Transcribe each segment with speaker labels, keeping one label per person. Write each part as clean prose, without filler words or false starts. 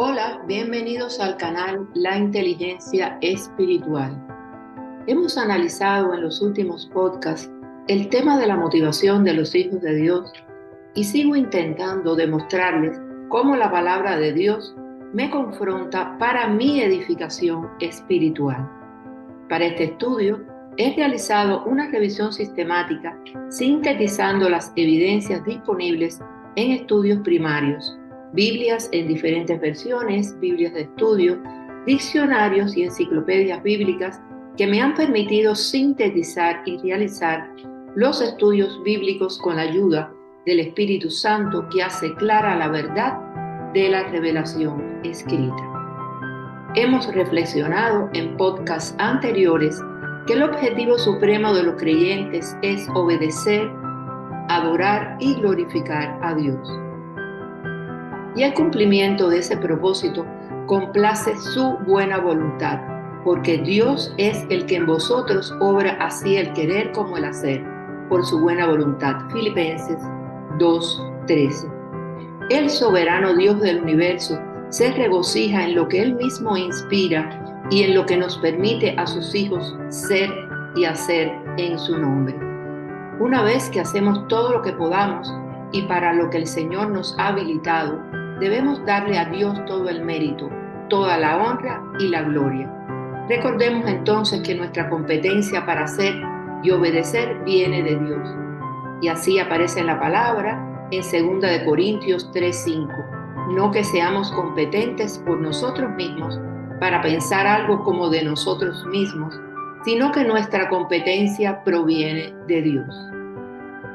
Speaker 1: Hola, bienvenidos al canal La Inteligencia Espiritual. Hemos analizado en los últimos podcasts el tema de la motivación de los hijos de Dios y sigo intentando demostrarles cómo la palabra de Dios me confronta para mi edificación espiritual. Para este estudio he realizado una revisión sistemática sintetizando las evidencias disponibles en estudios primarios, Biblias en diferentes versiones, Biblias de estudio, diccionarios y enciclopedias bíblicas que me han permitido sintetizar y realizar los estudios bíblicos con la ayuda del Espíritu Santo que hace clara la verdad de la revelación escrita. Hemos reflexionado en podcasts anteriores que el objetivo supremo de los creyentes es obedecer, adorar y glorificar a Dios. Y el cumplimiento de ese propósito complace su buena voluntad, porque Dios es el que en vosotros obra así el querer como el hacer, por su buena voluntad. Filipenses 2:13. El soberano Dios del universo se regocija en lo que Él mismo inspira y en lo que nos permite a sus hijos ser y hacer en su nombre. Una vez que hacemos todo lo que podamos y para lo que el Señor nos ha habilitado, debemos darle a Dios todo el mérito, toda la honra y la gloria. Recordemos entonces que nuestra competencia para hacer y obedecer viene de Dios. Y así aparece en la palabra en 2 Corintios 3:5. No que seamos competentes por nosotros mismos para pensar algo como de nosotros mismos, sino que nuestra competencia proviene de Dios.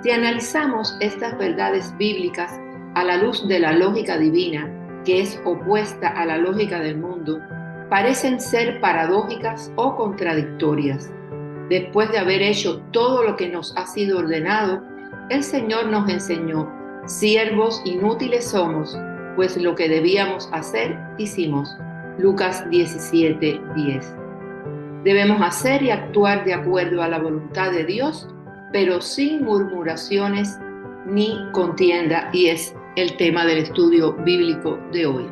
Speaker 1: Si analizamos estas verdades bíblicas a la luz de la lógica divina, que es opuesta a la lógica del mundo, parecen ser paradójicas o contradictorias. Después de haber hecho todo lo que nos ha sido ordenado, el Señor nos enseñó: siervos inútiles somos, pues lo que debíamos hacer, hicimos. Lucas 17:10. Debemos hacer y actuar de acuerdo a la voluntad de Dios, pero sin murmuraciones ni contienda, y es el tema del estudio bíblico de hoy.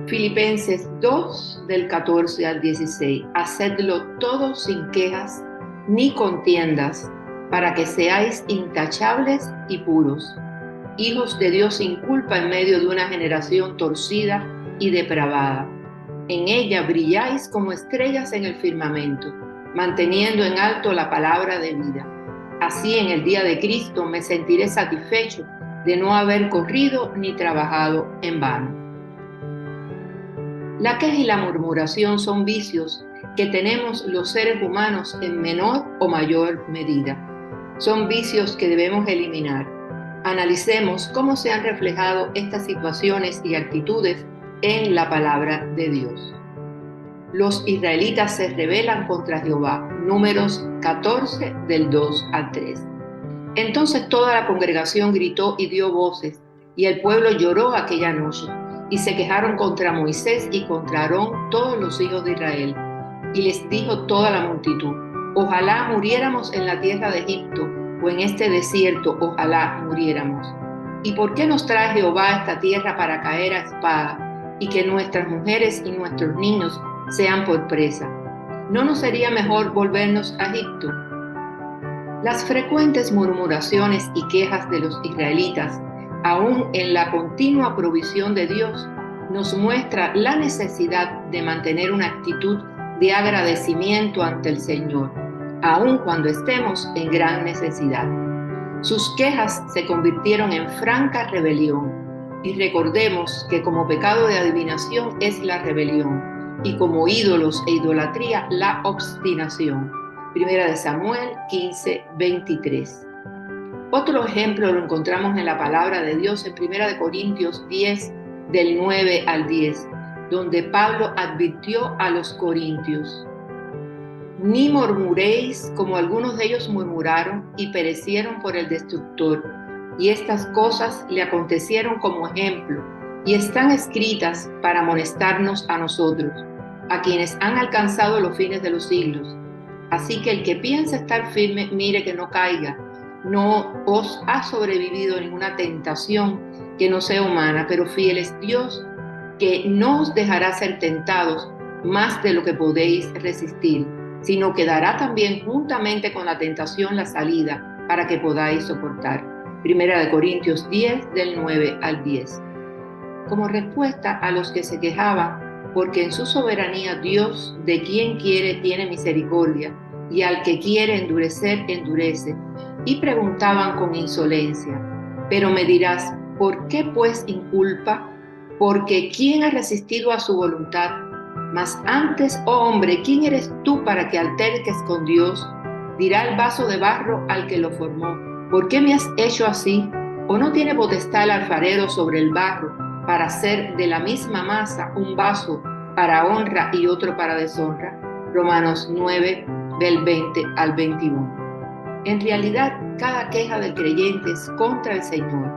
Speaker 1: Filipenses 2, del 14 al 16. Hacedlo todo sin quejas ni contiendas, para que seáis intachables y puros, hijos de Dios sin culpa en medio de una generación torcida y depravada. En ella brilláis como estrellas en el firmamento, manteniendo en alto la palabra de vida. Así en el día de Cristo me sentiré satisfecho de no haber corrido ni trabajado en vano. La queja y la murmuración son vicios que tenemos los seres humanos en menor o mayor medida. Son vicios que debemos eliminar. Analicemos cómo se han reflejado estas situaciones y actitudes en la palabra de Dios. Los israelitas se rebelan contra Jehová. Números 14, del 2 al 3. Entonces toda la congregación gritó y dio voces, y el pueblo lloró aquella noche, y se quejaron contra Moisés y contra Aarón todos los hijos de Israel. Y les dijo toda la multitud: ojalá muriéramos en la tierra de Egipto, o en este desierto, ojalá muriéramos. ¿Y por qué nos trae Jehová a esta tierra para caer a espada, y que nuestras mujeres y nuestros niños sean por presa? ¿No nos sería mejor volvernos a Egipto? Las frecuentes murmuraciones y quejas de los israelitas, aún en la continua provisión de Dios, nos muestra la necesidad de mantener una actitud de agradecimiento ante el Señor, aun cuando estemos en gran necesidad. Sus quejas se convirtieron en franca rebelión, y recordemos que como pecado de adivinación es la rebelión, y como ídolos e idolatría la obstinación. Primera de Samuel 15:23. Otro ejemplo lo encontramos en la palabra de Dios en Primera de Corintios 10, del 9 al 10, donde Pablo advirtió a los corintios: ni murmuréis como algunos de ellos murmuraron y perecieron por el destructor. Y estas cosas le acontecieron como ejemplo, y están escritas para amonestarnos a nosotros, a quienes han alcanzado los fines de los siglos. Así que el que piensa estar firme, mire que no caiga. No os ha sobrevivido ninguna tentación que no sea humana, pero fiel es Dios, que no os dejará ser tentados más de lo que podéis resistir, sino que dará también juntamente con la tentación la salida para que podáis soportar. Primera de Corintios 10, del 9 al 10. Como respuesta a los que se quejaban, porque en su soberanía Dios de quien quiere tiene misericordia, y al que quiere endurecer, endurece, y preguntaban con insolencia, pero me dirás, ¿por qué pues inculpa? Porque ¿quién ha resistido a su voluntad? Mas antes, oh hombre, ¿quién eres tú para que alterques con Dios? Dirá el vaso de barro al que lo formó, ¿por qué me has hecho así? ¿O no tiene potestad el alfarero sobre el barro para hacer de la misma masa un vaso para honra y otro para deshonra? Romanos 9, del 20 al 21. En realidad, cada queja del creyente es contra el Señor.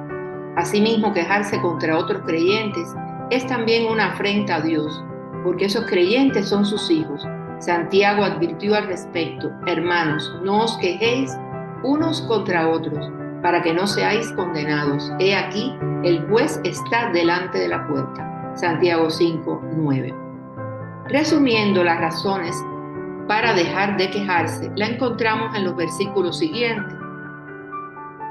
Speaker 1: Asimismo, quejarse contra otros creyentes es también una afrenta a Dios, porque esos creyentes son sus hijos. Santiago advirtió al respecto: hermanos, no os quejéis unos contra otros, para que no seáis condenados. He aquí, el juez está delante de la puerta. Santiago 5, 9. Resumiendo las razones para dejar de quejarse, la encontramos en los versículos siguientes.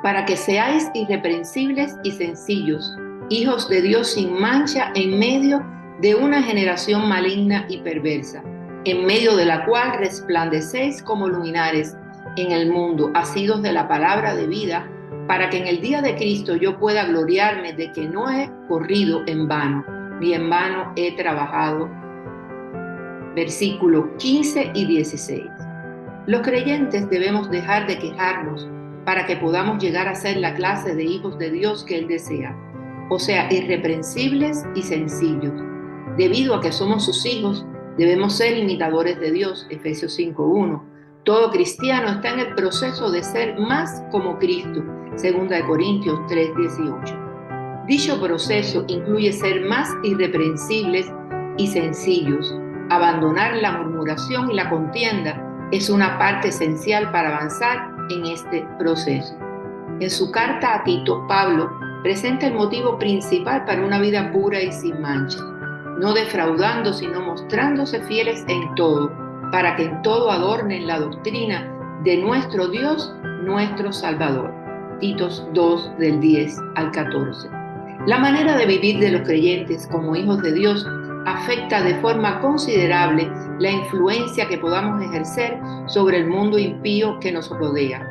Speaker 1: Para que seáis irreprensibles y sencillos, hijos de Dios sin mancha en medio de una generación maligna y perversa, en medio de la cual resplandecéis como luminares en el mundo, asidos de la palabra de vida, para que en el día de Cristo yo pueda gloriarme de que no he corrido en vano, ni en vano he trabajado. Versículos 15 y 16. Los creyentes debemos dejar de quejarnos para que podamos llegar a ser la clase de hijos de Dios que Él desea, o sea, irreprensibles y sencillos. Debido a que somos sus hijos, debemos ser imitadores de Dios, Efesios 5:1. Todo cristiano está en el proceso de ser más como Cristo, 2 Corintios 3:18. Dicho proceso incluye ser más irreprensibles y sencillos. Abandonar la murmuración y la contienda es una parte esencial para avanzar en este proceso. En su carta a Tito, Pablo presenta el motivo principal para una vida pura y sin mancha, no defraudando, sino mostrándose fieles en todo, para que en todo adornen la doctrina de nuestro Dios, nuestro Salvador. Titos 2, del 10 al 14. La manera de vivir de los creyentes como hijos de Dios afecta de forma considerable la influencia que podamos ejercer sobre el mundo impío que nos rodea.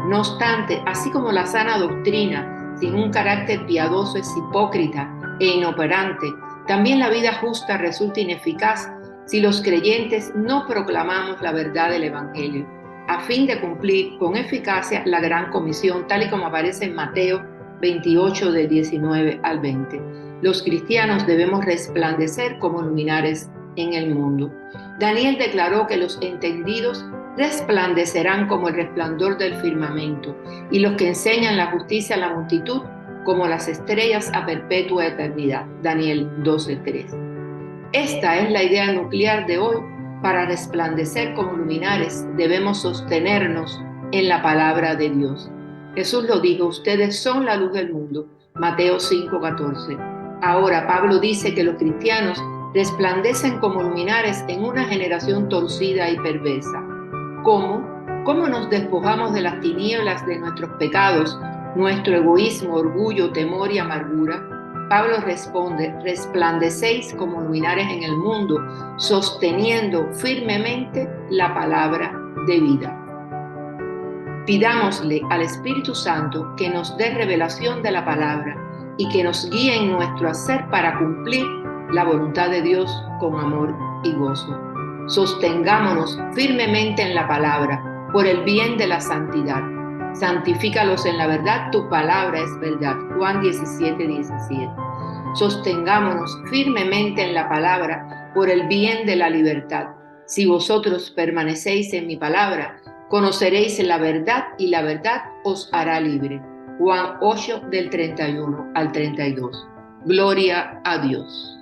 Speaker 1: No obstante, así como la sana doctrina sin un carácter piadoso es hipócrita e inoperante, también la vida justa resulta ineficaz si los creyentes no proclamamos la verdad del Evangelio, a fin de cumplir con eficacia la gran comisión, tal y como aparece en Mateo 28, del 19 al 20. Los cristianos debemos resplandecer como luminares en el mundo. Daniel declaró que los entendidos resplandecerán como el resplandor del firmamento, y los que enseñan la justicia a la multitud como las estrellas a perpetua eternidad. Daniel 12:3. Esta es la idea nuclear de hoy. Para resplandecer como luminares debemos sostenernos en la palabra de Dios. Jesús lo dijo: ustedes son la luz del mundo. Mateo 5:14. Ahora Pablo dice que los cristianos resplandecen como luminares en una generación torcida y perversa. ¿Cómo? ¿Cómo nos despojamos de las tinieblas de nuestros pecados, nuestro egoísmo, orgullo, temor y amargura? Pablo responde: resplandecéis como luminares en el mundo, sosteniendo firmemente la palabra de vida. Pidámosle al Espíritu Santo que nos dé revelación de la palabra y que nos guíe en nuestro hacer para cumplir la voluntad de Dios con amor y gozo. Sostengámonos firmemente en la palabra por el bien de la santidad. Santifícalos en la verdad, tu palabra es verdad. Juan 17:17. Sostengámonos firmemente en la palabra por el bien de la libertad. Si vosotros permanecéis en mi palabra, conoceréis la verdad y la verdad os hará libre. Juan 8, del 31 al 32. Gloria a Dios.